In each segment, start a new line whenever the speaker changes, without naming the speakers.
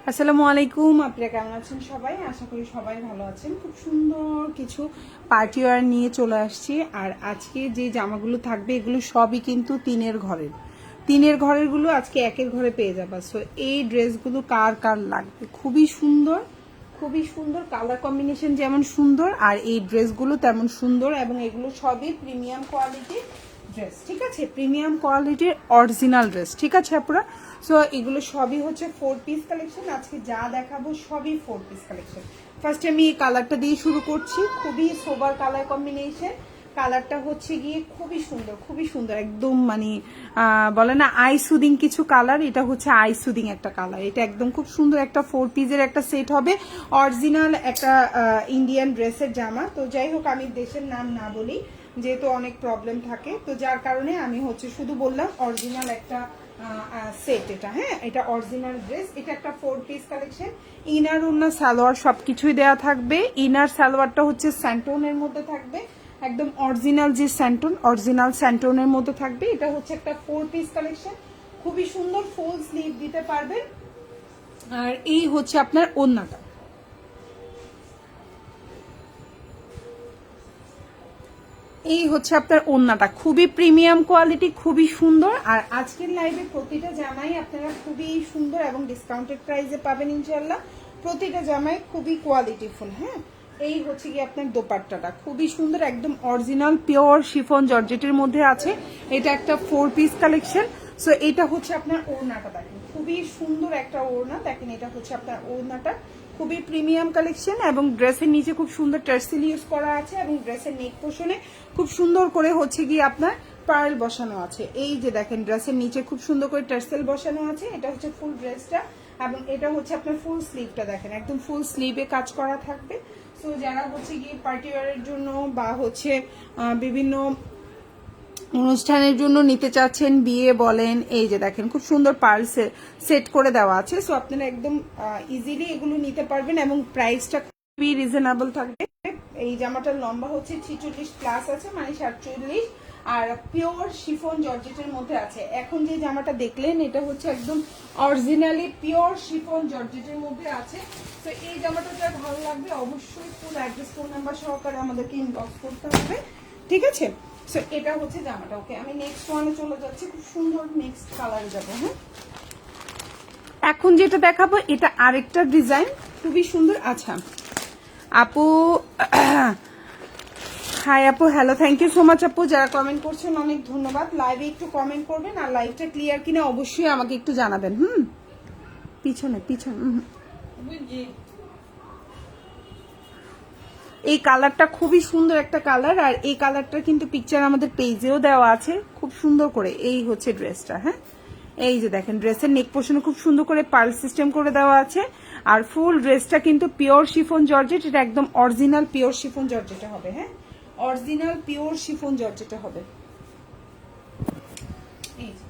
আসসালামু আলাইকুম, আপনারা কেমন আছেন সবাই? আশা করি সবাই ভালো আছেন। খুব সুন্দর কিছু পার্টি ওয়্যার নিয়ে চলে আসছি। আর আজকে যে জামাগুলো থাকবে এগুলো সবই কিন্তু তিনের ঘরেরগুলো আজকে একের ঘরে পেয়ে যাবা। সো এই ড্রেসগুলো কার কার লাগবে, খুবই সুন্দর, খুবই সুন্দর কালার কম্বিনেশন যেমন সুন্দর আর এই ড্রেসগুলো তেমন সুন্দর। এবং এগুলো সবই প্রিমিয়াম কোয়ালিটির ড্রেস, ঠিক আছে? প্রিমিয়াম কোয়ালিটির অরিজিনাল ড্রেস, ঠিক আছে আপুরা? সো এগুলো সবই হচ্ছে 4 পিস কালেকশন। আজকে যা দেখাবো সবই 4 পিস কালেকশন। ফার্স্টে আমি এই কালারটা দিয়ে শুরু করছি, খুবই সোবার কালার কম্বিনেশন। কালারটা হচ্ছে গিয়ে খুবই সুন্দর একদম, মানে বলে না আই সুদিং কিছু কালার, এটা হচ্ছে আই সুদিং একটা কালার। এটা একদম খুব সুন্দর একটা 4 পিসের একটা সেট হবে, অরিজিনাল একটা ইন্ডিয়ান ড্রেসের জামা। তো যাই হোক, আমি দেশের নাম না বলি যেহেতু অনেক প্রবলেম থাকে, তো যার কারণে আমি হচ্ছে শুধু বললাম অরিজিনাল একটা সেট। এটা হ্যাঁ, এটা অরিজিনাল ড্রেস। এটা একটা 4 পিস কালেকশন। ইনার ওন্না সালোয়ার সবকিছুই দেওয়া থাকবে। ইনার সালোয়ারটা হচ্ছে স্যান্টোনের মধ্যে থাকবে, একদম অরিজিনাল যে অরিজিনাল স্যান্টোনের মধ্যে থাকবে। এটা হচ্ছে একটা 4 পিস কালেকশন, খুবই সুন্দর, ফুল স্লিভ দিতে পারবেন। আর এই হচ্ছে আপনার ওন্নাটা, এই হচ্ছে আপনার ওড়নাটা, খুবই প্রিমিয়াম কোয়ালিটি, খুবই সুন্দর। আর আজকের লাইভে প্রতিটা জামাই আপনারা খুবই সুন্দর এবং ডিসকাউন্টেড প্রাইসে পাবেন ইনশাল্লাহ। প্রতিটা জামাই খুবই কোয়ালিটিফুল। হ্যাঁ, এই হচ্ছে কি আপনার দোপাট্টাটা খুবই সুন্দর, একদম অরিজিনাল পিওর শিফন জর্জেটের মধ্যে আছে। এটা একটা 4 পিস কালেকশন। সো এটা হচ্ছে আপনার ওড়নাটা, দেখেন খুবই সুন্দর একটা ওড়না। দেখেন এটা হচ্ছে আপনার ওড়নাটা, খুবই প্রিমিয়াম কালেকশন। এবং ড্রেসের নিচে খুব সুন্দর টার্সেল ইউজ করা আছে এবং ড্রেসের নেক পোর্শনে খুব সুন্দর করে হচ্ছে গিয়ে আপনার পার্ল বসানো আছে। এই যে দেখেন ড্রেসের নিচে খুব সুন্দর করে টার্সেল বসানো আছে। এটা হচ্ছে ফুল ড্রেসটা এবং এটা হচ্ছে আপনার ফুল স্লিভটা, দেখেন একদম ফুল স্লিভে কাজ করা থাকবে। সো যারা হচ্ছে গিয়ে পার্টি ওয়্যারের জন্য বা হচ্ছে বিভিন্ন অনুষ্ঠানের জন্য নিতে চাচ্ছেন, বিয়ে বলেন, এই যে দেখেন খুব সুন্দর পার্ল সেট করে দেওয়া আছে। সো আপনারা একদম ইজিলি এগুলো নিতে পারবেন এবং প্রাইসটা খুবই রিজনেবল থাকবে। এই জামাটার লম্বা হচ্ছে 46 প্লাস আছে, মানে 47। আর পিওর শিফন জর্জেটের মধ্যে আছে। এখন যে জামাটা দেখলেন এটা হচ্ছে একদম অরিজিনালি পিওর শিফন জর্জেটের মধ্যে আছে। তো এই জামাটা যার ভালো লাগবে অবশ্যই ফুল অ্যাড্রেস, ফোন নাম্বার সহকারে আমাদেরকে ইনবক্স করতে হবে, ঠিক আছে? সো এটা হচ্ছে জামাটা। ওকে, আমি নেক্সট ওয়ানে চলে যাচ্ছি, খুব সুন্দর নেক্সট কালারে যাবো। হ্যাঁ, এখন যেটা দেখাবো এটা আরেকটা ডিজাইন, খুবই সুন্দর। আচ্ছা আপু, হাই আপু, hello, thank you so much আপু। যারা কমেন্ট করছেন অনেক ধন্যবাদ। লাইভে একটু কমেন্ট করবেন আর লাইভটা ক্লিয়ার কিনা অবশ্যই আমাকে একটু জানাবেন। পিছনে এই কালারটা খুবই সুন্দর একটা কালার। আর এই কালারটা কিন্তু পিকচার আমাদের পেজেও দেওয়া আছে খুব সুন্দর করে। এই হচ্ছে ড্রেসটা। হ্যাঁ, এই যে দেখেন ড্রেসের নেক পোর্শনে খুব সুন্দর করে পার্ল সিস্টেম করে দেওয়া আছে। আর ফুল ড্রেসটা কিন্তু পিওর শিফন জর্জেট, এটা একদম অরিজিনাল পিওর শিফন জর্জেটে হবে। হ্যাঁ, অরিজিনাল পিওর শিফন জর্জেটে হবে। এই যে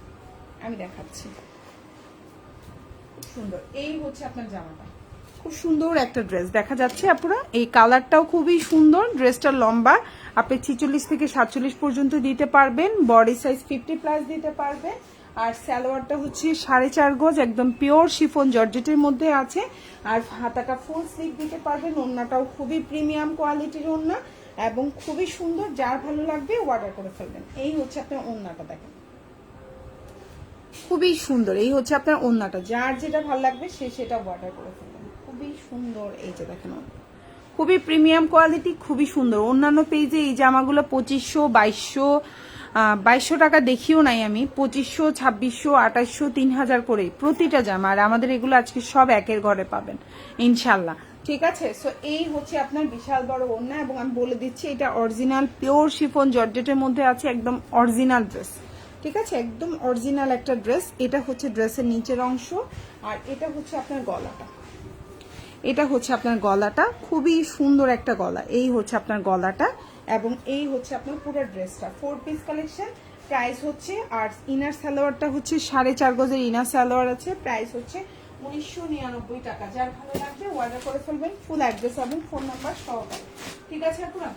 আমি দেখাচ্ছি, সুন্দর। এই হচ্ছে আপনার জামাটা, খুব সুন্দর একটা ড্রেস দেখা যাচ্ছে আপুরা। এই কালারটাও খুবই সুন্দর। ড্রেসটার লম্বা আপনি 46 থেকে 47 পর্যন্ত দিতে পারবেন, বডি সাইজ 50 প্লাস দিতে পারবেন। আর সালোয়ারটা হচ্ছে 4.5 গজ, একদম পিওর শিফন জর্জেটের মধ্যে আছে। আর হাতাটা ফুল স্লিভ দিতে পারবেন। ওড়নাটাও খুবই প্রিমিয়াম কোয়ালিটির ওড়না এবং খুবই সুন্দর। যার ভালো লাগবে অর্ডার করে ফেলবেন। এই হচ্ছে আপনার ওড়নাটা, দেখেন খুবই সুন্দর। এই হচ্ছে আপনার ওড়নাটা, যার যেটা ভালো লাগবে সে সেটা অর্ডার করে ফেলবেন। খুবই সুন্দর। এই যে দেখেন খুবই প্রিমিয়াম কোয়ালিটি, খুবই সুন্দর। অন্যান্য পেজে এই জামাগুলো 2500, 2200 টাকা দেখিও নাই আমি। 2500, 2600, 2800, 3000 করে প্রতিটা জামা। আর আমাদের এগুলো আজকে সব একের ঘরে পাবেন ইনশাল্লাহ, ঠিক আছে? সো এই হচ্ছে আপনার বিশাল বড় ওড়না এবং আমি বলে দিচ্ছি এটা অরিজিনাল পিওর শিফন জর্জেটের মধ্যে আছে, একদম অরিজিনাল ড্রেস, ঠিক আছে? একদম অরিজিনাল একটা ড্রেস। এটা হচ্ছে ড্রেসের নিচের অংশ আর এটা হচ্ছে আপনার গলাটা। এটা হচ্ছে আপনার গলাটা, খুবই সুন্দর একটা গলা। এই হচ্ছে আপনার গলাটা এবং এই হচ্ছে আপনার পুরো ড্রেসটা 4 পিস কালেকশন। প্রাইস হচ্ছে, আর ইনার সালোয়ারটা হচ্ছে 4.5 গজের ইনার সালোয়ার আছে। প্রাইস হচ্ছে 1999 টাকা। যার ভালো লাগবে অর্ডার করে ফেলবেন ফুল অ্যাড্রেস এবং ফোন নাম্বার সহকারে, ঠিক আছে আপুরা?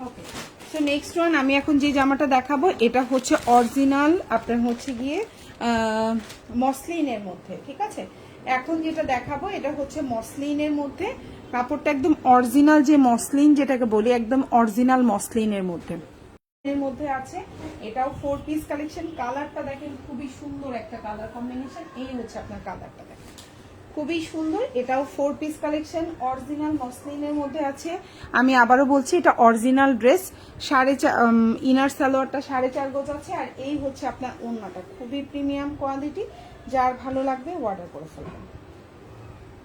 ওকে, সো নেক্সট ওয়ান আমি এখন যে জামাটা দেখাবো এটা হচ্ছে অরিজিনাল আপনার হচ্ছে গিয়ে মসলিনের মধ্যে, ঠিক আছে। এখন যেটা দেখাবো এটা হচ্ছে মসলিনের মধ্যে, কাপড়টা একদম অরিজিনাল যে মসলিন যেটাকে বলি, একদম অরিজিনাল মসলিনের মধ্যে এর মধ্যে আছে। এটাও 4 পিস কালেকশন। কালারটা দেখেন খুবই সুন্দর একটা কালার কম্বিনেশন। এই হচ্ছে আপনার কালারটা দেখেন খুবই সুন্দর। এটাও 4 পিস কালেকশন, অরিজিনাল মসলিনের মধ্যে আছে। আমি আবারও বলছি এটা অরিজিনাল ড্রেস। ইনার সালোয়ারটা 4.5 গজ আছে। আর এই হচ্ছে আপনার ওড়নাটা, খুবই প্রিমিয়াম কোয়ালিটি। যার ভালো লাগবে অর্ডার করে ফেলবেন,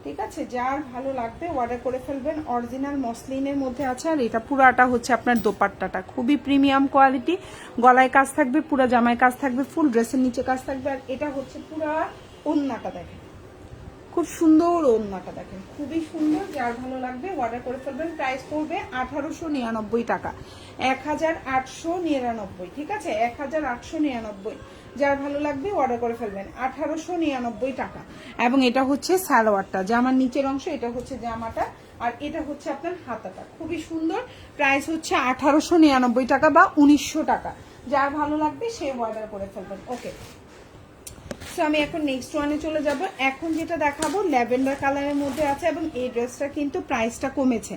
ঠিক আছে। যার ভালো লাগবে অর্ডার করে ফেলবেন। অরিজিনাল মসলিনের মধ্যে আছে। আর এটা পুরাটা হচ্ছে আপনার দোপাট্টাটা, খুবই প্রিমিয়াম কোয়ালিটি। গলায় কাজ থাকবে, পুরা জামায় কাজ থাকবে, ফুল ড্রেসের নিচে কাজ থাকবে। আর এটা হচ্ছে পুরা ওড়নাটা দেখেন, খুব সুন্দর ওড়নাটা দেখেন, খুবই সুন্দর। যার ভালো লাগবে অর্ডার করে ফেলবেন। প্রাইস পড়বে 1899 টাকা, 1899, ঠিক আছে, 1899। যার ভালো লাগবে অর্ডার করে ফেলবেন, 1899 টাকা। এবং এটা হচ্ছে সালোয়ারটা, জামার নিচের অংশ, এটা হচ্ছে জামাটা, আর এটা হচ্ছে আপনার হাতাটা, খুবই সুন্দর। প্রাইস হচ্ছে 1899 টাকা বা 1900 টাকা। যার ভালো লাগবে সে অর্ডার করে ফেলবেন। ওকে, সো আমি এখন নেক্সট ওয়ানে চলে যাব। এখন যেটা দেখাবো ল্যাভেন্ডার কালারের মধ্যে আছে। এবং এই ড্রেসটা কিন্তু প্রাইসটা কমেছে।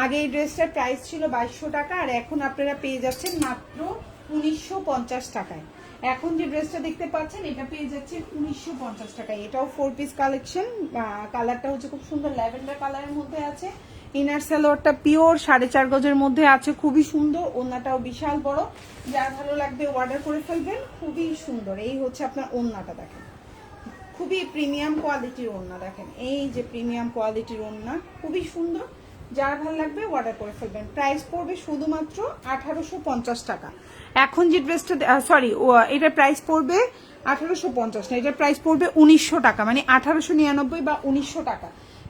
আগে এই ড্রেসটার প্রাইস ছিল 2200 টাকা, আর এখন আপনারা পেয়ে যাচ্ছেন মাত্র 1950 টাকায়। এখন যে ড্রেসটা দেখতে পাচ্ছেন এটা পেয়ে যাচ্ছে 1950 টাকায়। এটাও 4 পিস কালেকশন। কালারটা হচ্ছে খুব সুন্দর ল্যাভেন্ডার কালারের মধ্যে আছে। ইনার সালোয়ারটা পিওর 4.5 গজের মধ্যে আছে, খুবই সুন্দর। ওড়নাটাও বিশাল বড়। যার ভালো লাগবে অর্ডার করে ফেলবেন, খুবই সুন্দর। এই হচ্ছে আপনার ওড়নাটা দেখেন, খুবই প্রিমিয়াম কোয়ালিটির ওড়না দেখেন, এই যে প্রিমিয়াম কোয়ালিটির ওড়না, খুবই সুন্দর। যার ভালো লাগবে অর্ডার করে ফেলবেন। প্রাইস পড়বে শুধুমাত্র 1850 টাকা। এখন যে ড্রেসটা সরি, এটার প্রাইস পড়বে 1850 না, এটার প্রাইস পড়বে 1900 টাকা, মানে 1899 বা 1900 টাকা।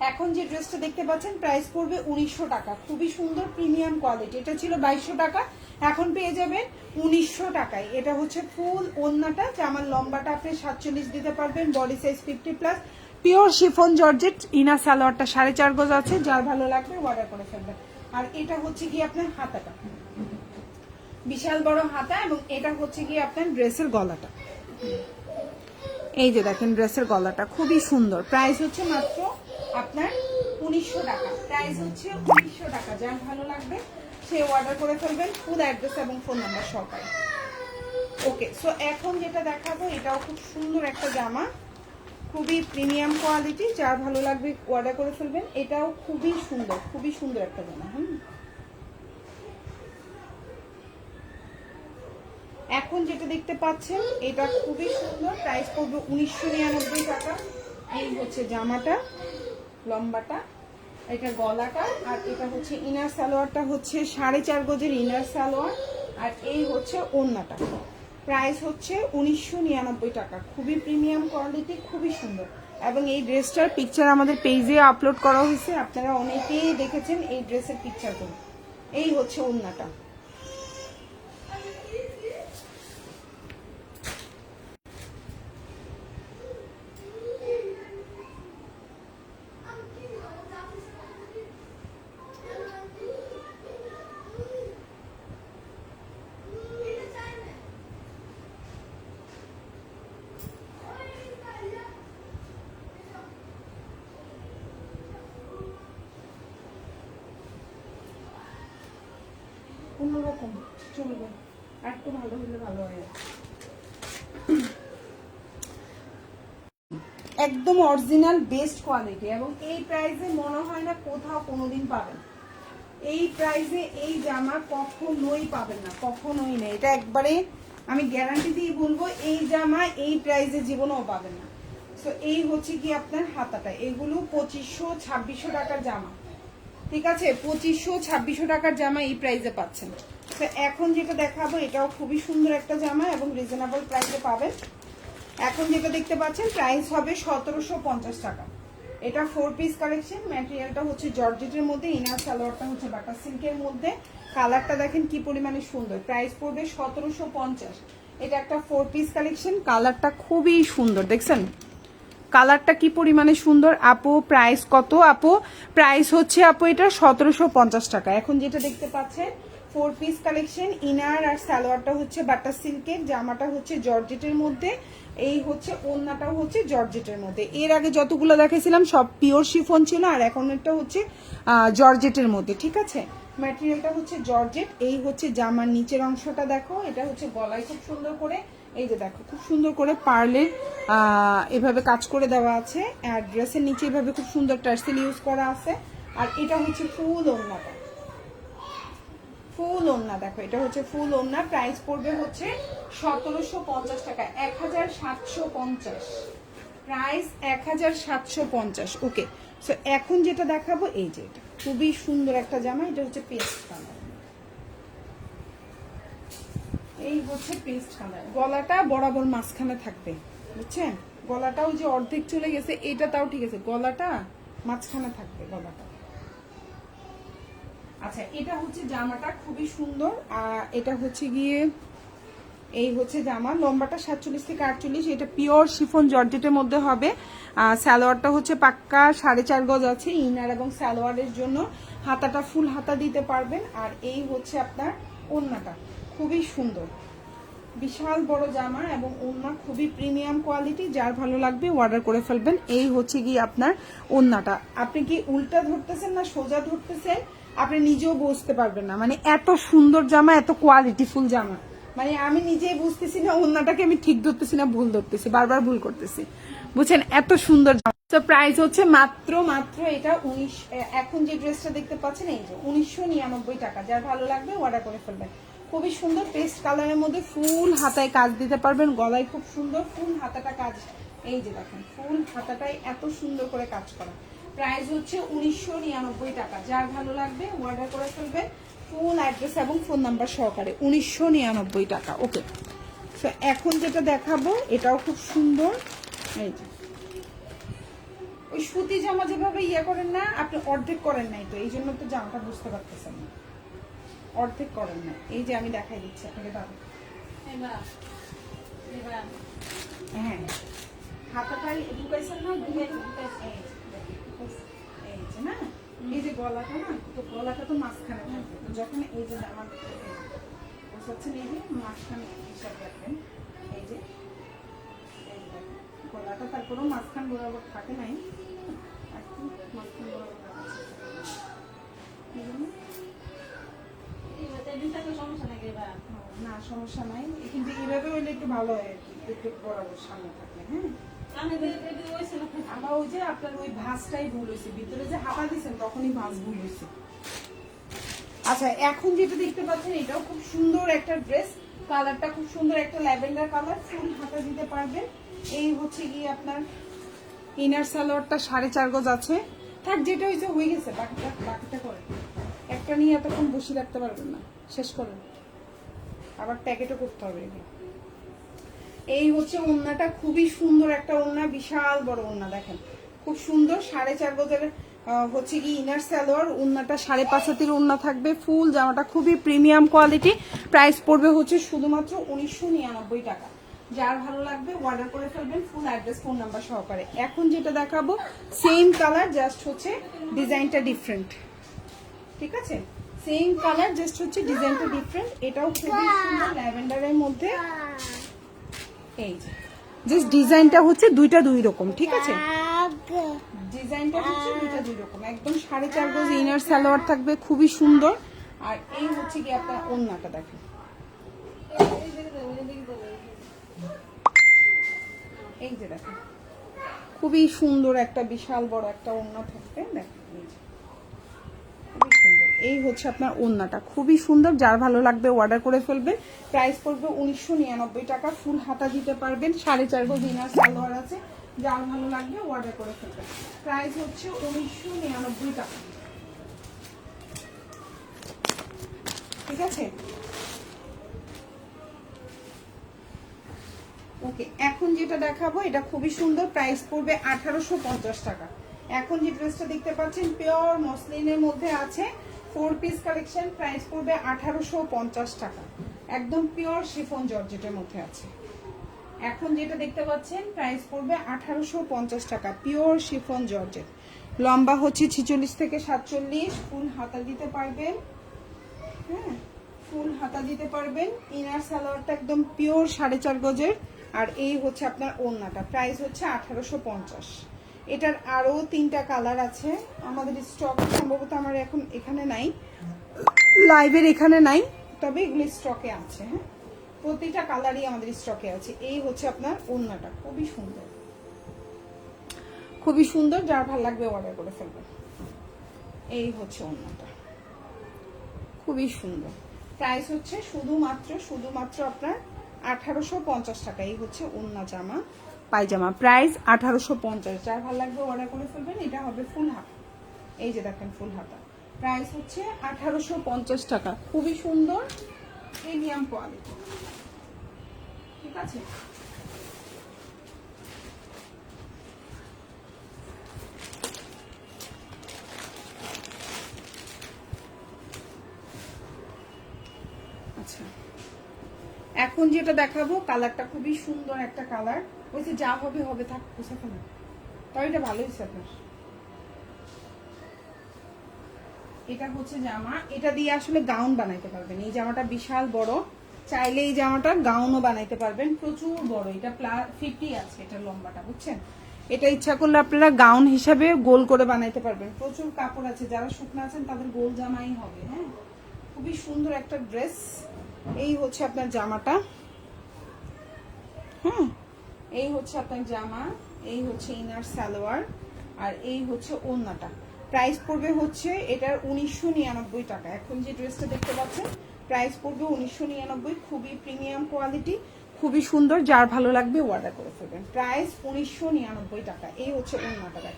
এখন যে ড্রেসটা দেখতে পাচ্ছেন প্রাইস পড়বে 1900 টাকা, খুবই সুন্দর প্রিমিয়াম কোয়ালিটি। এটা ছিল 2200 টাকা, এখন পেয়ে যাবেন 1900 টাকায়। এটা হচ্ছে ফুল ওড়নাটা, জামার লম্বাটা আপনি 47 দিতে পারবেন, body size 50+। Pure chiffon georgette, inner সালোয়ারটা 4.5 গজ আছে। যার ভালো লাগবে অর্ডার করে ফেলবেন। আর এটা হচ্ছে কি আপনার হাতাটা, বিশাল বড় হাতা। এবং এটা হচ্ছে কি আপনার ড্রেসের গলাটা, এই যে দেখেন ড্রেসের গলাটা খুবই সুন্দর। প্রাইস হচ্ছে মাত্র আপনার 1900 টাকা। প্রাইস হচ্ছে 1900 টাকা। যার ভালো লাগবে সে অর্ডার করে ফেলবেন, ফুল অ্যাড্রেস এবং ফোন নাম্বার সহকারে। ওকে, সো এখন যেটা দেখাবো এটাও খুব সুন্দর একটা জামা, খুবই প্রিমিয়াম কোয়ালিটি। যার ভালো লাগবে অর্ডার করে ফেলবেন। এটাও খুবই সুন্দর, খুবই সুন্দর একটা জামা। এখন যেটা দেখতে পাচ্ছেন এটা খুবই সুন্দর। প্রাইস পড়বে 1999 টাকা। এই হচ্ছে জামাটা, লম্বাটা, এটা গলাটা, আর এটা হচ্ছে ইনার সালোয়ারটা হচ্ছে 4.5 গজের ইনার সালোয়ার। আর এই হচ্ছে ওড়নাটা। প্রাইস হচ্ছে 1999 টাকা। খুবই প্রিমিয়াম কোয়ালিটি, খুবই সুন্দর। এবং এই ড্রেসটার পিকচার আমাদের পেজে আপলোড করা হয়েছে, আপনারা অনেকেই দেখেছেন এই ড্রেসের পিকচারগুলো। এই হচ্ছে ওড়নাটা। অন্যরকম চলবে, আর একটু ভালো হলে ভালো হয়। একদম অরিজিনাল বেস্ট কোয়ালিটি। এবং এই প্রাইসে মনে হয় না কোথাও কোনোদিন পাবেন। এই প্রাইসে এই জামা কখনোই পাবেন না, কখনোই না। এটা একবারে আমি গ্যারান্টি দিয়ে বলবো, এই জামা এই প্রাইসে জীবনেও পাবেন না। সো এই হচ্ছে কি আপনার হাতাটা। এগুলো 2500-2600 টাকার জামা, ঠিক আছে, 2500-2600 টাকার জামা এই প্রাইসে পাচ্ছেন। তো এখন যেটা দেখাবো এটাও খুবই সুন্দর একটা জামা এবং রিজনেবল প্রাইসে পাবেন। এখন যেটা দেখতে পাচ্ছেন প্রাইস হবে 1750 টাকা। এটা 4 পিস কালেকশন। ম্যাটেরিয়ালটা হচ্ছে জর্জেটের মধ্যে, ইনার সালোয়ারটা হচ্ছে বাটার সিল্কের মধ্যে। কালারটা দেখেন কি পরিমাণে সুন্দর। প্রাইস পড়বে 1750। এটা একটা 4 পিস কালেকশন। কালারটা খুবই সুন্দর, দেখছেন কালারটা কি পরিমাণে সুন্দর। আপু প্রাইস কত? আপু প্রাইস হচ্ছে আপু এটা 1750 টাকা। এখন যেটা দেখতে পাচ্ছেন 4 পিস কালেকশন। ইনার আর সালোয়ারটা হচ্ছে বাটার সিল্কের, জামাটা হচ্ছে জর্জেটের মধ্যে। এই হচ্ছে ওড়নাটাও হচ্ছে জর্জেটের মধ্যে। এর আগে যতগুলো দেখাইছিলাম সব পিওর শিফন ছিল, আর এখন এটা হচ্ছে জর্জেটের মধ্যে, ঠিক আছে। ম্যাটেরিয়ালটা হচ্ছে জর্জেট। এই হচ্ছে জামার নিচের অংশটা দেখো, এটা হচ্ছে গলায় খুব সুন্দর করে, এই যে দেখো খুব সুন্দর করে পার্লের এভাবে কাজ করে দেওয়া আছে, আর ড্রেসের নিচে এভাবে খুব সুন্দর টার্সেল ইউজ করা আছে। আর এটা হচ্ছে ফুল ওড়নাটা, ফুল ওড়না দেখো, এটা হচ্ছে ফুল ওড়না। প্রাইস পড়বে হচ্ছে 1750 টাকা, 1750, প্রাইস 1750। ওকে, সো এখন যেটা দেখাবো এই যে এটা খুবই সুন্দর একটা জামা, এটা হচ্ছে পেস্ট কালার, এই হচ্ছে পেস্ট কালার। গলাটা বরাবর মাঝখানে থাকবে, বুঝছেন, গলাটাও যে অর্ধেক চলে গেছে এটা তাও ঠিক আছে, গলাটা মাঝখানে থাকবে গলাটা। আচ্ছা, এটা হচ্ছে জামাটা খুবই সুন্দর। আর এটা হচ্ছে গিয়ে এই হচ্ছে জামা, লম্বাটা 47 থেকে 48, এটা পিওর শিফন জর্জেটের মধ্যে হবে। সালোয়ারটা হচ্ছে পাক্কা 4.5 গজ আছে, ইনার এবং সালোয়ারের জন্য। হাতাটা ফুল হাতা দিতে পারবেন। আর এই হচ্ছে আপনার ওড়নাটা, খুবই সুন্দর, বিশাল বড় জামা এবং ওড়না খুবই প্রিমিয়াম কোয়ালিটি। যার ভালো লাগবে অর্ডার করে ফেলবেন। এই হচ্ছে গিয়ে আপনার ওড়নাটা। আপনি কি উল্টা ধরতেছেন না সোজা ধরতেছেন আপনি নিজেও বুঝতে পারবেন না, মানে এত সুন্দর জামা, এত কোয়ালিটিফুল জামা, মানে আমি নিজেই বুঝতেছি না ওড়নাটাকে আমি ঠিক ধরতেছি না ভুল ধরতেছি, বারবার ভুল করতেছি, বুঝছেন, এত সুন্দর জামা। তো প্রাইস হচ্ছে মাত্র এটা 19, এখন যে ড্রেসটা দেখতে পাচ্ছেন এই যে 1999 টাকা। যার ভালো লাগবে অর্ডার করে ফেলবেন। খুবই সুন্দর পেস্ট কালারের মধ্যে ফুল হাতায় কাজ দিতে পারবেন, গলায় খুব সুন্দর ফুল হাতাটা কাজ, এই যে দেখেন ফুল হাতাটাই এত সুন্দর করে কাজ করা। প্রাইস হচ্ছে 1999 টাকা। যার ভালো লাগবে অর্ডার করে ফেলবেন, ফুল অ্যাড্রেস এবং ফোন নাম্বার সহকারে, 1999 টাকা। ওকে, তো এখন যেটা দেখাবো এটাও খুব সুন্দর, এই যে ওই সুতি জামা যেভাবে ইয়ে করেন না আপনি, অর্ধেক করেন নাই তো, এই জন্য তো জামাটা বুঝতে পারতেছেন না, অর্ধেক করেন না। এই যে আমি দেখাই দিচ্ছি আপনাকে, দাদা হ্যাঁ হাতাটাই ঢুকাইছেন না, এই যে না, এই যে গলাটা না, তো গলাটা তো মাঝখানে থাকবে, তো যখন এই যে আমার বুঝতে এই যে মাঝখানে হিসাব রাখবেন, এই যে গলাটা তারপরেও মাঝখান বরাবর থাকে নাই, একটু মাঝখান বরাবর না সমস্যা নাই, কিন্তু এইভাবে হইলে একটু ভালো হয়, একটু বরাবর সামনে থাকলে। হ্যাঁ, আমার ওই যে আপনার ওই ভাঁজটাই ভুল হয়েছে, ভিতরে যে হাতা দিচ্ছেন তখনই ভাঁজ ভুল হয়েছে। আচ্ছা, এখন যেটা দেখতে পাচ্ছেন এটাও খুব সুন্দর একটা ড্রেস, কালারটা খুব সুন্দর একটা ল্যাভেন্ডার কালার, ফুল হাতা দিতে পারবেন। এই হচ্ছে গিয়ে আপনার ইনার সালোয়ারটা 4.5 গজ আছে। থাক, যেটা হয়েছে হয়ে গেছে, বাকিটা করে একটা নিয়ে এতক্ষণ বসে রাখতে পারবেন না, শেষ করেন, আবার প্যাকেটও করতে হবে। এই হচ্ছে ওড়নাটা, খুবই সুন্দর একটা ওড়না, বিশাল বড় ওড়না, দেখেন খুব সুন্দর, 4.5 গজের হচ্ছে কি ইনার সালোয়ার, ওড়নাটা 5.5 হাতের ওড়না থাকবে, ফুল জামাটা খুবই প্রিমিয়াম কোয়ালিটি। প্রাইস পড়বে হচ্ছে শুধুমাত্র 1999 টাকা। যার ভালো লাগবে অর্ডার করে ফেলবেন, ফুল অ্যাড্রেস ফোন নাম্বার সহকারে। এখন যেটা দেখাবো সেম কালার, জাস্ট হচ্ছে ডিজাইনটা ডিফারেন্ট, ঠিক আছে, সেম কালার জাস্ট হচ্ছে ডিজাইনটা ডিফারেন্ট। এটাও খুবই সুন্দর ল্যাভেন্ডারের মধ্যে, এই যে জাস্ট ডিজাইনটা হচ্ছে দুইটা দুই রকম, ঠিক আছে, ডিজাইনটা হচ্ছে দুইটা দুই রকম। একদম 4.5 গজ ইনার সালোয়ার থাকবে, খুবই সুন্দর। আর এই হচ্ছে কি আপনার ওড়নাটা দেখেন, এই যে দেখেন খুবই সুন্দর একটা বিশাল বড় একটা ওড়না থাকবে, দেখেন খুবই সুন্দর। এই হচ্ছে আপনার ওড়নাটা, খুবই সুন্দর। যার ভালো লাগবে অর্ডার করে ফেলবেন। প্রাইস পড়বে 1999 টাকা, ফুল হাতা দিতে পারবেন, 4.5 গজ ইনার সালোয়ার আছে। যার ভালো লাগবে অর্ডার করে ফেলবেন। প্রাইস হচ্ছে 1999 টাকা, ঠিক আছে। ওকে, এখন যেটা দেখাবো এটা খুবই সুন্দর, প্রাইস পড়বে 1850 টাকা। এখন যে ড্রেসটা দেখতে পাচ্ছেন পিওর মসলিনের মধ্যে আছে, 4 পিস কালেকশন, প্রাইস পড়বে 1850 টাকা, একদম পিওর শিফন জর্জেটের মধ্যে আছে। এখন যেটা দেখতে পাচ্ছেন প্রাইস পড়বে 1850 টাকা, পিওর শিফন জর্জেট, লম্বা হচ্ছে 46 থেকে 47, ফুল হাতা দিতে পারবেন, হ্যাঁ ফুল হাতা দিতে পারবেন। ইনার সালোয়ারটা একদম পিওর 4.5 গজের, আর এই হচ্ছে আপনার ওড়নাটা, প্রাইস হচ্ছে 1850। এটার আরও 3টা কালার আছে আমাদের স্টক, সম্ভবত আমার এখন এখানে নাই, লাইভের এখানে নাই, তবে এগুলো স্টকে আছে। হ্যাঁ, প্রতিটা কালারই আমাদের স্টকে আছে। এই হচ্ছে আপনার ওড়নাটা, খুবই সুন্দর, খুবই সুন্দর, যার ভালো লাগবে অর্ডার করে ফেলবেন। এই হচ্ছে ওড়নাটা, খুবই সুন্দর। প্রাইস হচ্ছে শুধুমাত্র আপনার 1850 টাকা। এই হচ্ছে ওড়না জামা পায়জামা, প্রাইস 1850। যার ভালো লাগবে অর্ডার করে ফেলবেন। এটা হবে ফুল হাতা, এই যে দেখেন ফুল হাতা, প্রাইস হচ্ছে 1850 টাকা। খুবই সুন্দর, প্রিমিয়াম কোয়ালিটি। ঠিক আছে, আচ্ছা এখন যেটা দেখাবো কালারটা খুবই সুন্দর একটা কালার, বলছি যা হবে হবে, থাক বুঝে ফেলেন, তবে এটা ভালো হয়েছে আপনার। এটা হচ্ছে জামা, এটা দিয়ে আসলে গাউন বানাইতে পারবেন। এই জামাটা বিশাল বড়, চাইলে এই জামাটা গাউনও বানাইতে পারবেন, প্রচুর বড়। এটা +50 আছে এটা লম্বাটা, বুঝছেন? এটা ইচ্ছা করলে আপনারা গাউন হিসাবে গোল করে বানাইতে পারবেন। প্রচুর কাপড় আছে, যারা শুকনো আছেন তাদের গোল জামাই হবে। হ্যাঁ, খুবই সুন্দর একটা ড্রেস। এই হচ্ছে আপনার জামাটা। হ্যাঁ, এই হচ্ছে আপনার জামা, এই হচ্ছে ইনার সালোয়ার, আর এই হচ্ছে ওড়নাটা। প্রাইস পড়বে হচ্ছে এটার 1999 টাকা। এখন যে ড্রেসটা দেখতে পাচ্ছেন প্রাইস পড়বে 1999। খুবই প্রিমিয়াম কোয়ালিটি, খুবই সুন্দর, যার ভালো লাগবে অর্ডার করে ফেলবেন। প্রাইস 1999 টাকা। এই হচ্ছে ওড়নাটা, দেখ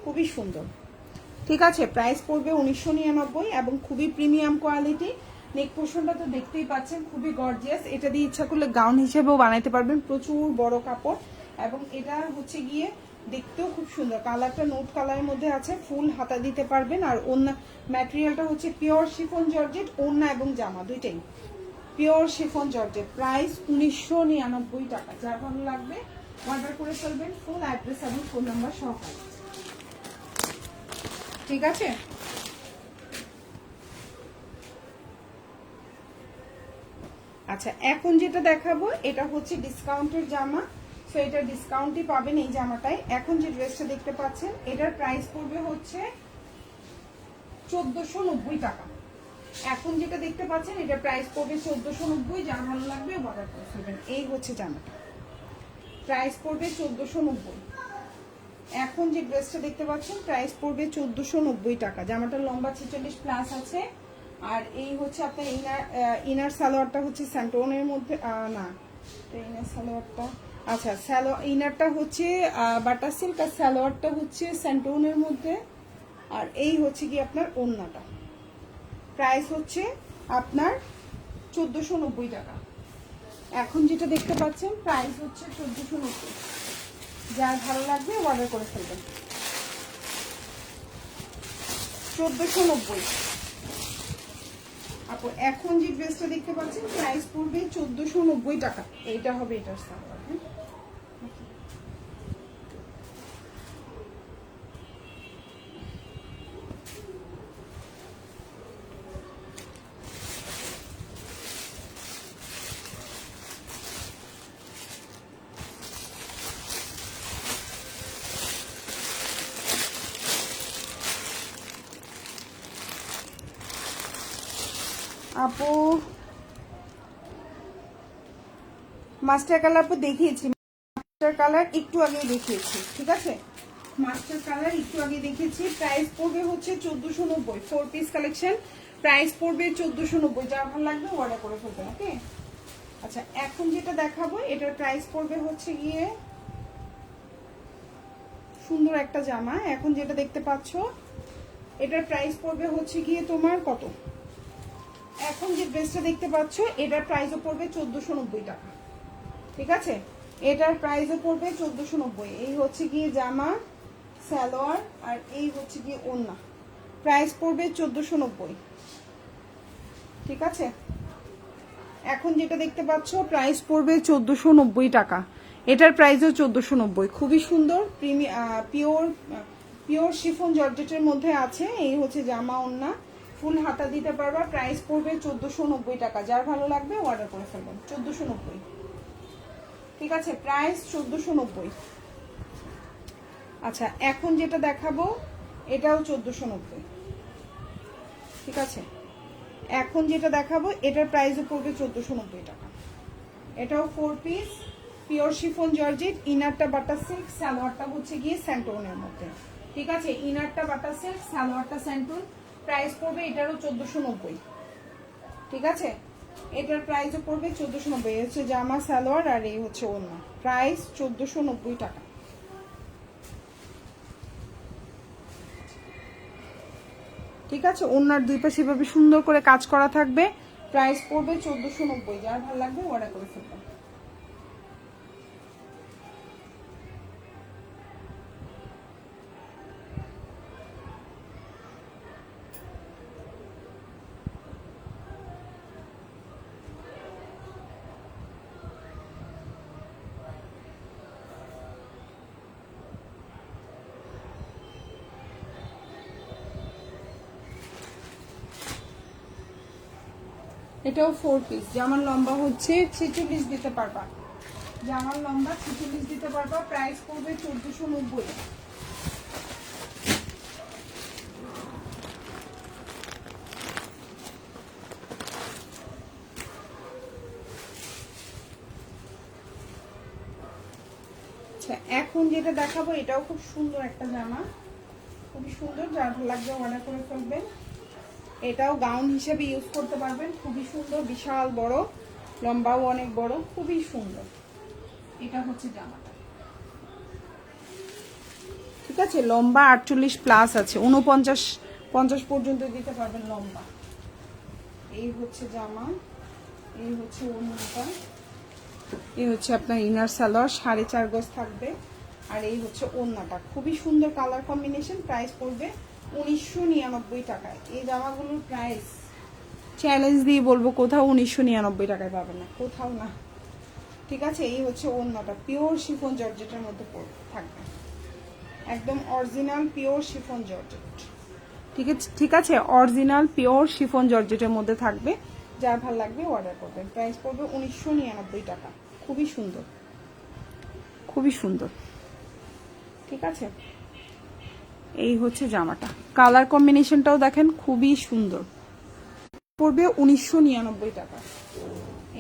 খুবই সুন্দর। ঠিক আছে, প্রাইস পড়বে 1999 এবং খুবই প্রিমিয়াম কোয়ালিটি। নেক পোর্শনটা তো দেখতেই পাচ্ছেন, খুবই গর্জিয়াস। এটা দিয়ে ইচ্ছা করলে গাউন হিসেবেও বানাইতে পারবেন, প্রচুর বড় কাপড়। এবং এটা হচ্ছে গিয়ে দেখতেও খুব সুন্দর, কালারটা নোট কালারের মধ্যে আছে, ফুল হাতা দিতে পারবেন। আর ওড়না ম্যাটেরিয়ালটা হচ্ছে পিওর শিফন জর্জেট, ওড়না এবং জামা দুইটাই পিওর শিফন জর্জেট। প্রাইস 1999 টাকা। যার ভালো লাগবে অর্ডার করে ফেলবেন, ফুল অ্যাড্রেস এবং ফোন নাম্বার সহকারে। ঠিক আছে, আচ্ছা এখন যেটা দেখাবো এটা হচ্ছে ডিসকাউন্টের জামা। সো এটা ডিসকাউন্টই পাবেন এই জামাটায়। এখন যে ড্রেসটা দেখতে পাচ্ছেন এটার প্রাইস পড়বে হচ্ছে 1490 টাকা। এখন যেটা দেখতে পাচ্ছেন এটা প্রাইস পড়বে 1490। যার ভালো লাগবে অর্ডার করে ফেলবেন। এই হচ্ছে জামাটা, প্রাইস পড়বে 1490। এখন যে ড্রেসটা দেখতে পাচ্ছেন প্রাইস পড়বে 1490 টাকা। জামাটার লম্বা 46+ আছে। আর এই হচ্ছে আপনার ইনার সালোয়ারটা হচ্ছে স্যান্টোনের মধ্যে, না ইনার সালোয়ারটা, আচ্ছা ইনারটা হচ্ছে বাটার সিল্ক, আর সালোয়ারটা হচ্ছে স্যান্টোনের মধ্যে। আর এই হচ্ছে কি আপনার ওড়নাটা, প্রাইস হচ্ছে আপনার 1490 টাকা। এখন যেটা দেখতে পাচ্ছেন প্রাইস হচ্ছে 1490। যার ভালো লাগবে অর্ডার করে ফেলবেন। 1490। আপু এখন যে ড্রেসটা দেখতে পাচ্ছেন প্রাইস পড়বে 1490 টাকা। এইটা হবে এটার সালোয়ার। হ্যাঁ, আপু মাস্টার কালার আপু দেখিয়েছি, মাস্টার কালার একটু আগে দেখিয়েছি। ঠিক আছে, মাস্টার কালার একটু আগে দেখিয়েছি। প্রাইস পড়বে হচ্ছে 1490। 4 পিস কালেকশন, প্রাইস পড়বে 1490। যার ভালো লাগবে অর্ডার করে ফেলবেন। ওকে, আচ্ছা এখন যেটা দেখাবো এটার প্রাইস পড়বে হচ্ছে গিয়ে সুন্দর একটা জামা। এখন যেটা দেখতে পাচ্ছ এটার প্রাইস পড়বে হচ্ছে গিয়ে তোমার কত, এখন যে ড্রেসটা দেখতে পাচ্ছ এটার প্রাইসও পড়বে 1490 টাকা। ঠিক আছে, এটার প্রাইসও পড়বে 1490। এই হচ্ছে গিয়ে জামা, সালোয়ার, আর এই হচ্ছে গিয়ে ওড়না। প্রাইস পড়বে 1490। ঠিক আছে, এখন যেটা দেখতে পাচ্ছ প্রাইস পড়বে 1490 টাকা। এটার প্রাইসও 1490। খুবই সুন্দর, পিওর শিফন জর্জেটের মধ্যে আছে। এই হচ্ছে জামা, ওড়না, ফুল হাতা দিতে পারবা। প্রাইস পড়বে 1490 টাকা। যার ভালো লাগবে অর্ডার করে ফেলবেন। 1490। ঠিক আছে, প্রাইস 1490। আচ্ছা, এখন যেটা দেখাবো এটাও 1490। ঠিক আছে, এখন যেটা দেখাবো এটার প্রাইসও পড়বে 1490 টাকা। এটাও 4 পিস পিওর শিফন জর্জেট, ইনারটা বাটা সিল্ক, সালোয়ারটা হচ্ছে গিয়ে স্যান্টোনের মধ্যে। ঠিক আছে, ইনারটা বাটা সিল্ক, সালোয়ারটা স্যান্টোন। প্রাইস পড়বে এটারও 1490। ঠিক আছে, এটার প্রাইসও পড়বে 1490। এই হচ্ছে জামা, সালোয়ার, আর এই হচ্ছে ওড়না। প্রাইস 1490 টাকা। ঠিক আছে, ওড়নার দুই পাশে এভাবে সুন্দর করে কাজ করা থাকবে। প্রাইস পড়বে 1490। যার ভালো লাগবে অর্ডার করে ফেলবেন। এটাও 4 পিস। জামার লম্বা হচ্ছে 46 দিতে পারবা, জামার লম্বা 46 দিতে পারবা। প্রাইস পড়বে 1490। আচ্ছা, এখন যেটা দেখাবো এটাও খুব সুন্দর একটা জামা, খুবই সুন্দর। যার ভালো লাগবে অর্ডার করে ফেলবেন। এটাও গাউন হিসেবে ইউজ করতে পারবেন। খুবই সুন্দর, বিশাল বড়, লম্বাও অনেক বড়, খুবই সুন্দর। এটা হচ্ছে জামাটা। ঠিক আছে, লম্বা 48 প্লাস আছে, 49-50 পর্যন্ত দিতে পারবেন লম্বা। এই হচ্ছে জামা, এই হচ্ছে ওড়নাটা, এই হচ্ছে আপনার ইনার সালোয়ার 4.5 গজ থাকবে, আর এই হচ্ছে ওড়নাটা। খুবই সুন্দর কালার কম্বিনেশন। প্রাইস পড়বে 1999 টাকায়। এই জামাগুলোর প্রাইস চ্যালেঞ্জ দিয়ে বলবো কোথাও 1999 টাকায় পাবেন না, কোথাও না। ঠিক আছে, এই হচ্ছে ওড়নাটা, পিওর শিফন জর্জেটের মধ্যে থাকবে, একদম অরিজিনাল পিওর শিফন জর্জেট। ঠিক আছে, অরিজিনাল পিওর শিফন জর্জেটের মধ্যে থাকবে। যার ভালো লাগবে অর্ডার করবেন। প্রাইস পড়বে 1999 টাকা। খুবই সুন্দর, খুবই সুন্দর। ঠিক আছে, এই হচ্ছে জামাটা, কালার কম্বিনেশনটাও দেখেন খুবই সুন্দর। পড়বে 1999 টাকা।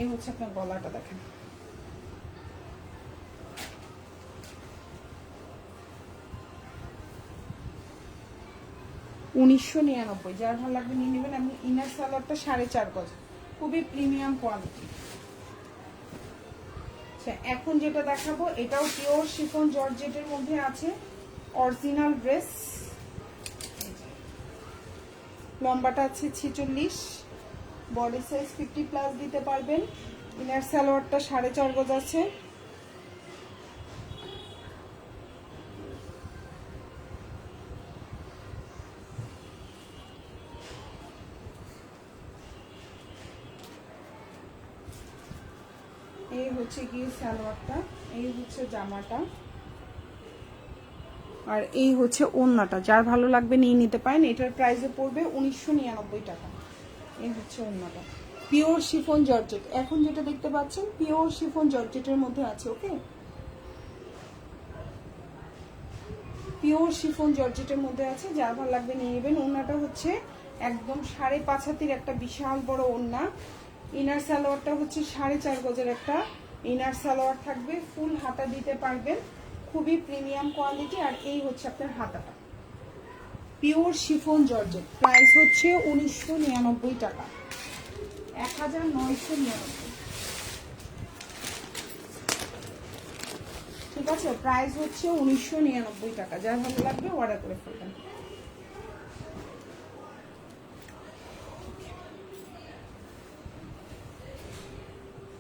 এই হচ্ছে আপনার গলাটা, দেখেন $1999। যার ভালো লাগবে নিয়ে নেবেন। আমি ইনার সালোয়ারটা 4.5 গজ, খুবই প্রিমিয়াম কোয়ালিটি। এখন যেটা দেখাবো এটাও পিওর শিফন জর্জেটের মধ্যে আছে, অরিজিনাল ড্রেস। লম্বাটা আছে 46, বডি সাইজ 50 প্লাস দিতে পারবেন। ইনার সালোয়ারটা 4.5 গজ আছে। এই হচ্ছে গিয়ে সালোয়ারটা, এই হচ্ছে জামাটা, আর এই হচ্ছে ওড়নাটা। যার ভালো লাগবে নিয়ে নিতে পারেন। এটার প্রাইসে পড়বে 1999 টাকা। এই হচ্ছে ওড়নাটা, পিওর শিফন জর্জেট। এখন যেটা দেখতে পাচ্ছেন পিওর শিফন জর্জেটের মধ্যে আছে। ওকে, পিওর শিফন জর্জেটের মধ্যে আছে। যার ভালো লাগবে নিয়ে নেবেন। ওড়নাটা হচ্ছে একদম 5.5 হাতের একটা বিশাল বড় ওড়না। ইনার সালোয়ারটা হচ্ছে 4.5 গজের একটা ইনার সালোয়ার থাকবে, ফুল হাতা দিতে পারবেন, খুবই প্রিমিয়াম কোয়ালিটি। আর এই হচ্ছে আপনার হাতাটা, পিওর শিফন জর্জেট। প্রাইস হচ্ছে 1999 টাকা, 1999। ঠিক আছে, প্রাইস হচ্ছে 1999 টাকা। যার ভালো লাগবে অর্ডার করে ফেলবেন।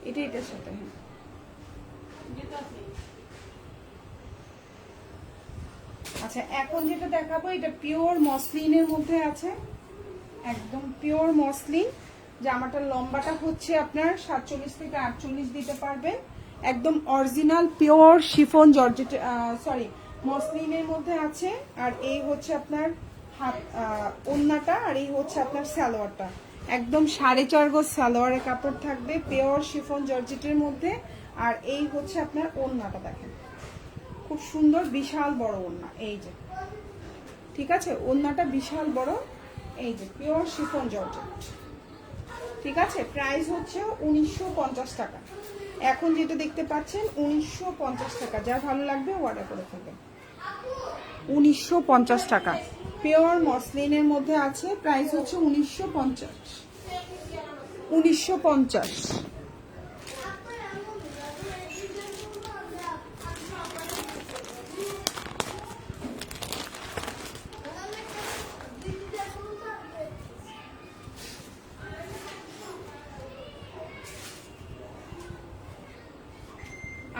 এটার সাথে হ্যাঁ, আচ্ছা এখন যেটা দেখাবো এটা পিওর মসলিনের মধ্যে আছে, একদম পিওর মসলিন। জামাটার লম্বাটা হচ্ছে আপনার 47 থেকে 48 দিতে পারবেন। একদম original pure chiffon georgette, sorry মসলিনের মধ্যে আছে। আর এই হচ্ছে আপনার হাত ওড়নাটা, আর এই হচ্ছে আপনার সালোয়ারটা। একদম 4.5 গজ সালোয়ারের কাপড় থাকবে, পিওর শিফন জর্জেটের মধ্যে। আর এই হচ্ছে আপনার ওড়নাটা দেখেন, খুব সুন্দর বিশাল বড় ওড়না, এই যে ঠিক আছে, ওড়নাটা বিশাল বড়, এই যে পিওর শিফন জর্জেট। ঠিক আছে, প্রাইস হচ্ছে 1950 টাকা। এখন যেটা দেখতে পাচ্ছেন 1950 টাকা, যার ভালো লাগবে অর্ডার করে ফেলবেন। 1950 টাকা পিওর মসলিনের মধ্যে আছে, প্রাইস হচ্ছে 1950।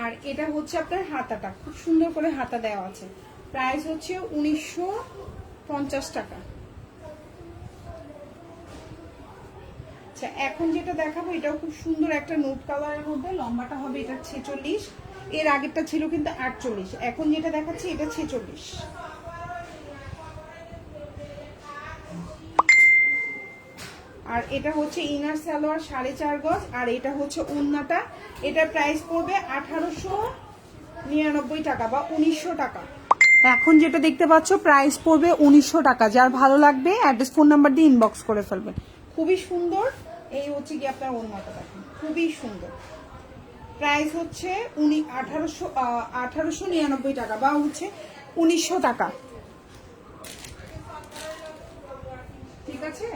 আর এটা হচ্ছে আপনার হাতাটা, খুব সুন্দর করে হাতা দেওয়া আছে, প্রাইস হচ্ছে 1950 টাকা। আচ্ছা, এখন যেটা দেখাবো এটাও খুব সুন্দর একটা নোট কালারের মধ্যে, লম্বাটা হবে এটা 46, এর আগেরটা ছিল কিন্তু 48, এখন যেটা দেখাচ্ছি এটা 46। আর এটা হচ্ছে ইনার সালোয়ার 4.5 গজ, আর এটা হচ্ছে ওড়নাটা, এটার প্রাইস পড়বে 1899 টাকা বা 1900 টাকা। এখন যেটা দেখতে পাচ্ছ প্রাইস পড়বে 1900 টাকা, যার ভালো লাগবে অ্যাড্রেস ফোন নাম্বার দিয়ে ইনবক্স করে ফেলবেন। খুবই সুন্দর, এই হচ্ছে কি আপনার ওড়নাটা দেখেন, খুবই সুন্দর। প্রাইস হচ্ছে 1899 টাকা বা হচ্ছে 1900 টাকা। ঠিক আছে,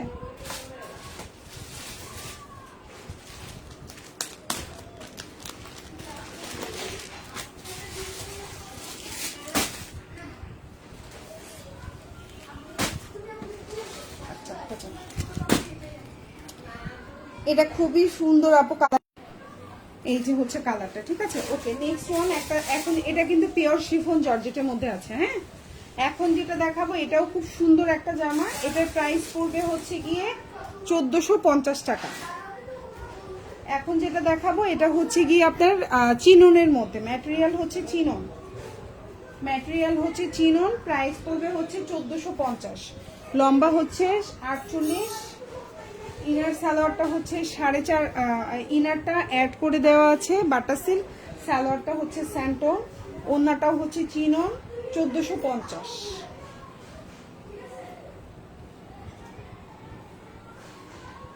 এটা খুবই সুন্দর আপু কালার, এই যে হচ্ছে কালারটা। ঠিক আছে, ওকে নেক্সট ওয়ান একটা, এখন এটা কিন্তু পিওর শিফন জর্জেটের মধ্যে আছে। হ্যাঁ, এখন যেটা দেখাবো এটাও খুব সুন্দর একটা জামা, এটার প্রাইস পড়বে হচ্ছে গিয়ে 1450 টাকা। এখন যেটা দেখাবো এটা হচ্ছে গিয়ে আপনার চিননের মধ্যে, ম্যাটেরিয়াল হচ্ছে চিনন, প্রাইস পড়বে হচ্ছে 1450, লম্বা হচ্ছে 48, ইনার সালোয়ারটা হচ্ছে 4.5, ইনারটা অ্যাড করে দেওয়া আছে বাটা সিল্ক, সালোয়ারটা হচ্ছে স্যান্টন, ওড়নাটাও হচ্ছে চিনন, 1450।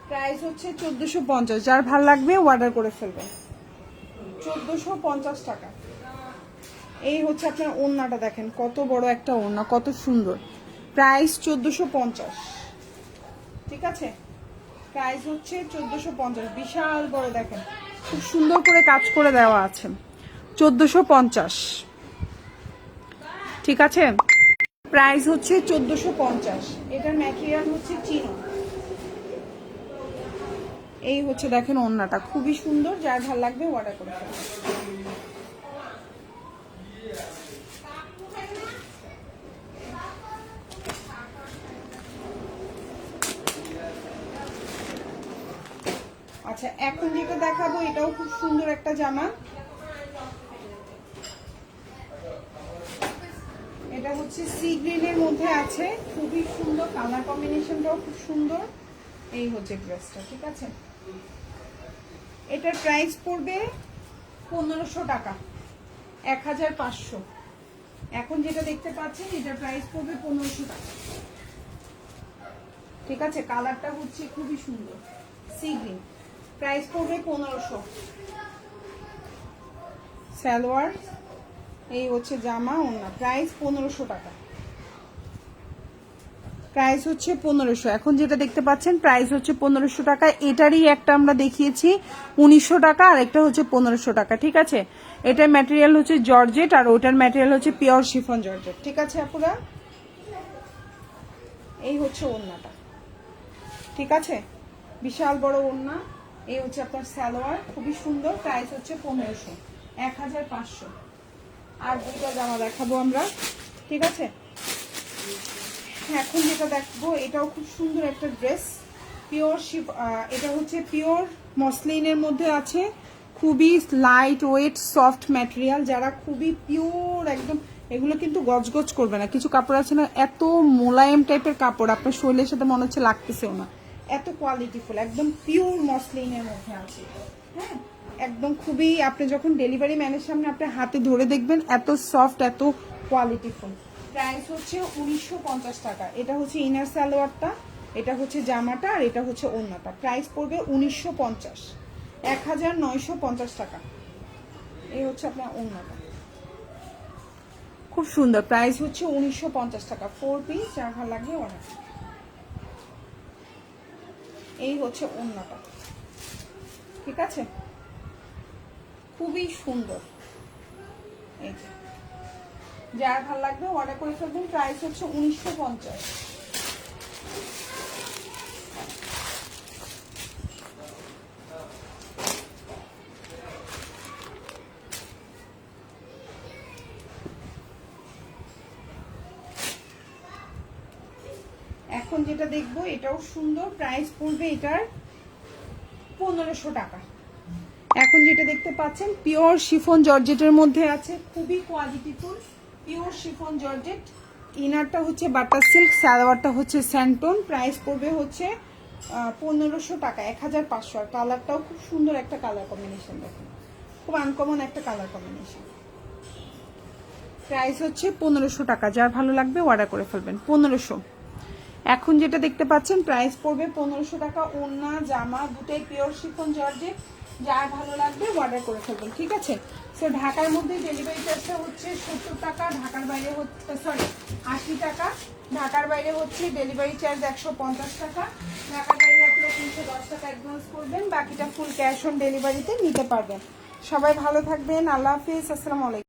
প্রাইস হচ্ছে 1450, যার ভাল লাগবে অর্ডার করে ফেলবেন। 1450 টাকা। এই হচ্ছে আপনার ওড়নাটা দেখেন, কত বড় একটা ওড়না, কত সুন্দর, প্রাইস 1450। ঠিক আছে, প্রাইস হচ্ছে 1450, বিশাল বড় দেখেন, খুব সুন্দর করে কাজ করে দেওয়া আছে, 1450। ঠিক আছে, প্রাইস হচ্ছে 1450, এটার ম্যাটেরিয়াল হচ্ছে চিনন। এই হচ্ছে দেখেন ওড়নাটা, খুবই সুন্দর, যার ভালো লাগবে অর্ডার করে ফেলবেন। আচ্ছা, এখন যেটা দেখাবো এটাও খুব সুন্দর একটা জামা, এটা হচ্ছে সি গ্রিনের মধ্যে আছে, খুবই সুন্দর, কালার কম্বিনেশনটাও খুব সুন্দর। এই হচ্ছে ড্রেসটা। ঠিক আছে, এটার প্রাইস পড়বে 1500 টাকা, 1500। এখন যেটা দেখতে পাচ্ছেন এটার প্রাইস পড়বে 1500 টাকা। ঠিক আছে, কালারটা হচ্ছে খুবই সুন্দর, সি গ্রিন, প্রাইস পড়বে 1500। সালোয়ার, এই হচ্ছে জামা, ওড়না, প্রাইস 1500 টাকা, প্রাইস হচ্ছে 1500। এখন যেটা দেখতে পাচ্ছেন প্রাইস হচ্ছে 1500 টাকা, এটারই একটা আমরা দেখিয়েছি 1900 টাকা, আর একটা হচ্ছে 1500 টাকা। ঠিক আছে, এটার ম্যাটেরিয়াল হচ্ছে জর্জেট, আর ওটার ম্যাটেরিয়াল হচ্ছে পিওর শিফন জর্জেট। ঠিক আছে আপুরা, এই হচ্ছে ওড়নাটা। ঠিক আছে, বিশাল বড় ওড়না, এই হচ্ছে আপনার সালোয়ার, খুবই সুন্দর, প্রাইস হচ্ছে 1500, 1500। আর দুটো জামা দেখাবো আমরা। ঠিক আছে, এখন যেটা দেখবো এটাও খুব সুন্দর একটা ড্রেস, পিওর শিফ, এটা হচ্ছে পিওর মসলিনের মধ্যে আছে, খুবই লাইট ওয়েট সফট ম্যাটেরিয়াল, যারা খুবই পিওর একদম, এগুলো কিন্তু গজগজ করবে না, কিছু কাপড় আছে না এত মোলায়েম টাইপের কাপড়, আপনার শরীরের সাথে মনে হচ্ছে লাগতেছেও না, এত কোয়ালিটিফুল, একদম পিওর মসলিনের মধ্যে আছে। হ্যাঁ, একদম খুবই, আপনি যখন ডেলিভারি ম্যানের সামনে আপনি হাতে ধরে দেখবেন এত সফট, এত কোয়ালিটিফুল। প্রাইস হচ্ছে 1950 টাকা। এটা হচ্ছে ইনার সালোয়ারটা, এটা হচ্ছে জামাটা, আর এটা হচ্ছে ওড়নাটা। প্রাইস পড়বে 1950, 1950 টাকা। এই হচ্ছে আপনার ওড়নাটা, খুব সুন্দর। প্রাইস হচ্ছে 1950 টাকা। 4 পিস, যা ভালো লাগবে অর্ডার। এই হচ্ছে ওড়নাটা, ঠিক আছে, খুবই সুন্দর। এই যে যার ভালো লাগবে অর্ডার করে ফেলবেন। প্রাইস হচ্ছে 1950। এখন যেটা দেখবো এটাও সুন্দর, প্রাইস পড়বে এটার 1500 টাকা। এখন যেটা দেখতে পাচ্ছেন পিওর শিফন জর্জেটের মধ্যে আছে, খুবই কোয়ালিটিফুল পিওর শিফন জর্জেট। ইনারটা হচ্ছে বাটার সিল্ক, সালোয়ারটা হচ্ছে স্যান্টন। প্রাইস পড়বে হচ্ছে 1500 টাকা, 1500। আর কালারটাও খুব সুন্দর একটা কালার কম্বিনেশন, দেখুন খুব আনকমন একটা কালার কম্বিনেশন। প্রাইস হচ্ছে 1500 টাকা। যার ভালো লাগবে অর্ডার করে ফেলবেন 1500। এখন যেটা দেখতে পাচ্ছেন প্রাইস পড়বে 1500 টাকা। ওড়না জামা দুটাই পিওর শিফন জর্জেট। যার ভালো লাগবে অর্ডার করে ফেলবেন, ঠিক আছে। সো ঢাকার মধ্যে ডেলিভারি চার্জটা হচ্ছে 70 টাকা, ঢাকার বাইরে হচ্ছে 80 টাকা, ঢাকার বাইরে হচ্ছে ডেলিভারি চার্জ 150 টাকা। ঢাকার বাইরে আপনারা 310 টাকা অ্যাডভান্স করবেন, বাকিটা ফুল ক্যাশ অন ডেলিভারিতে নিতে পারবেন। সবাই ভালো থাকবেন, আল্লাহ হাফিজ, আসসালামু আলাইকুম।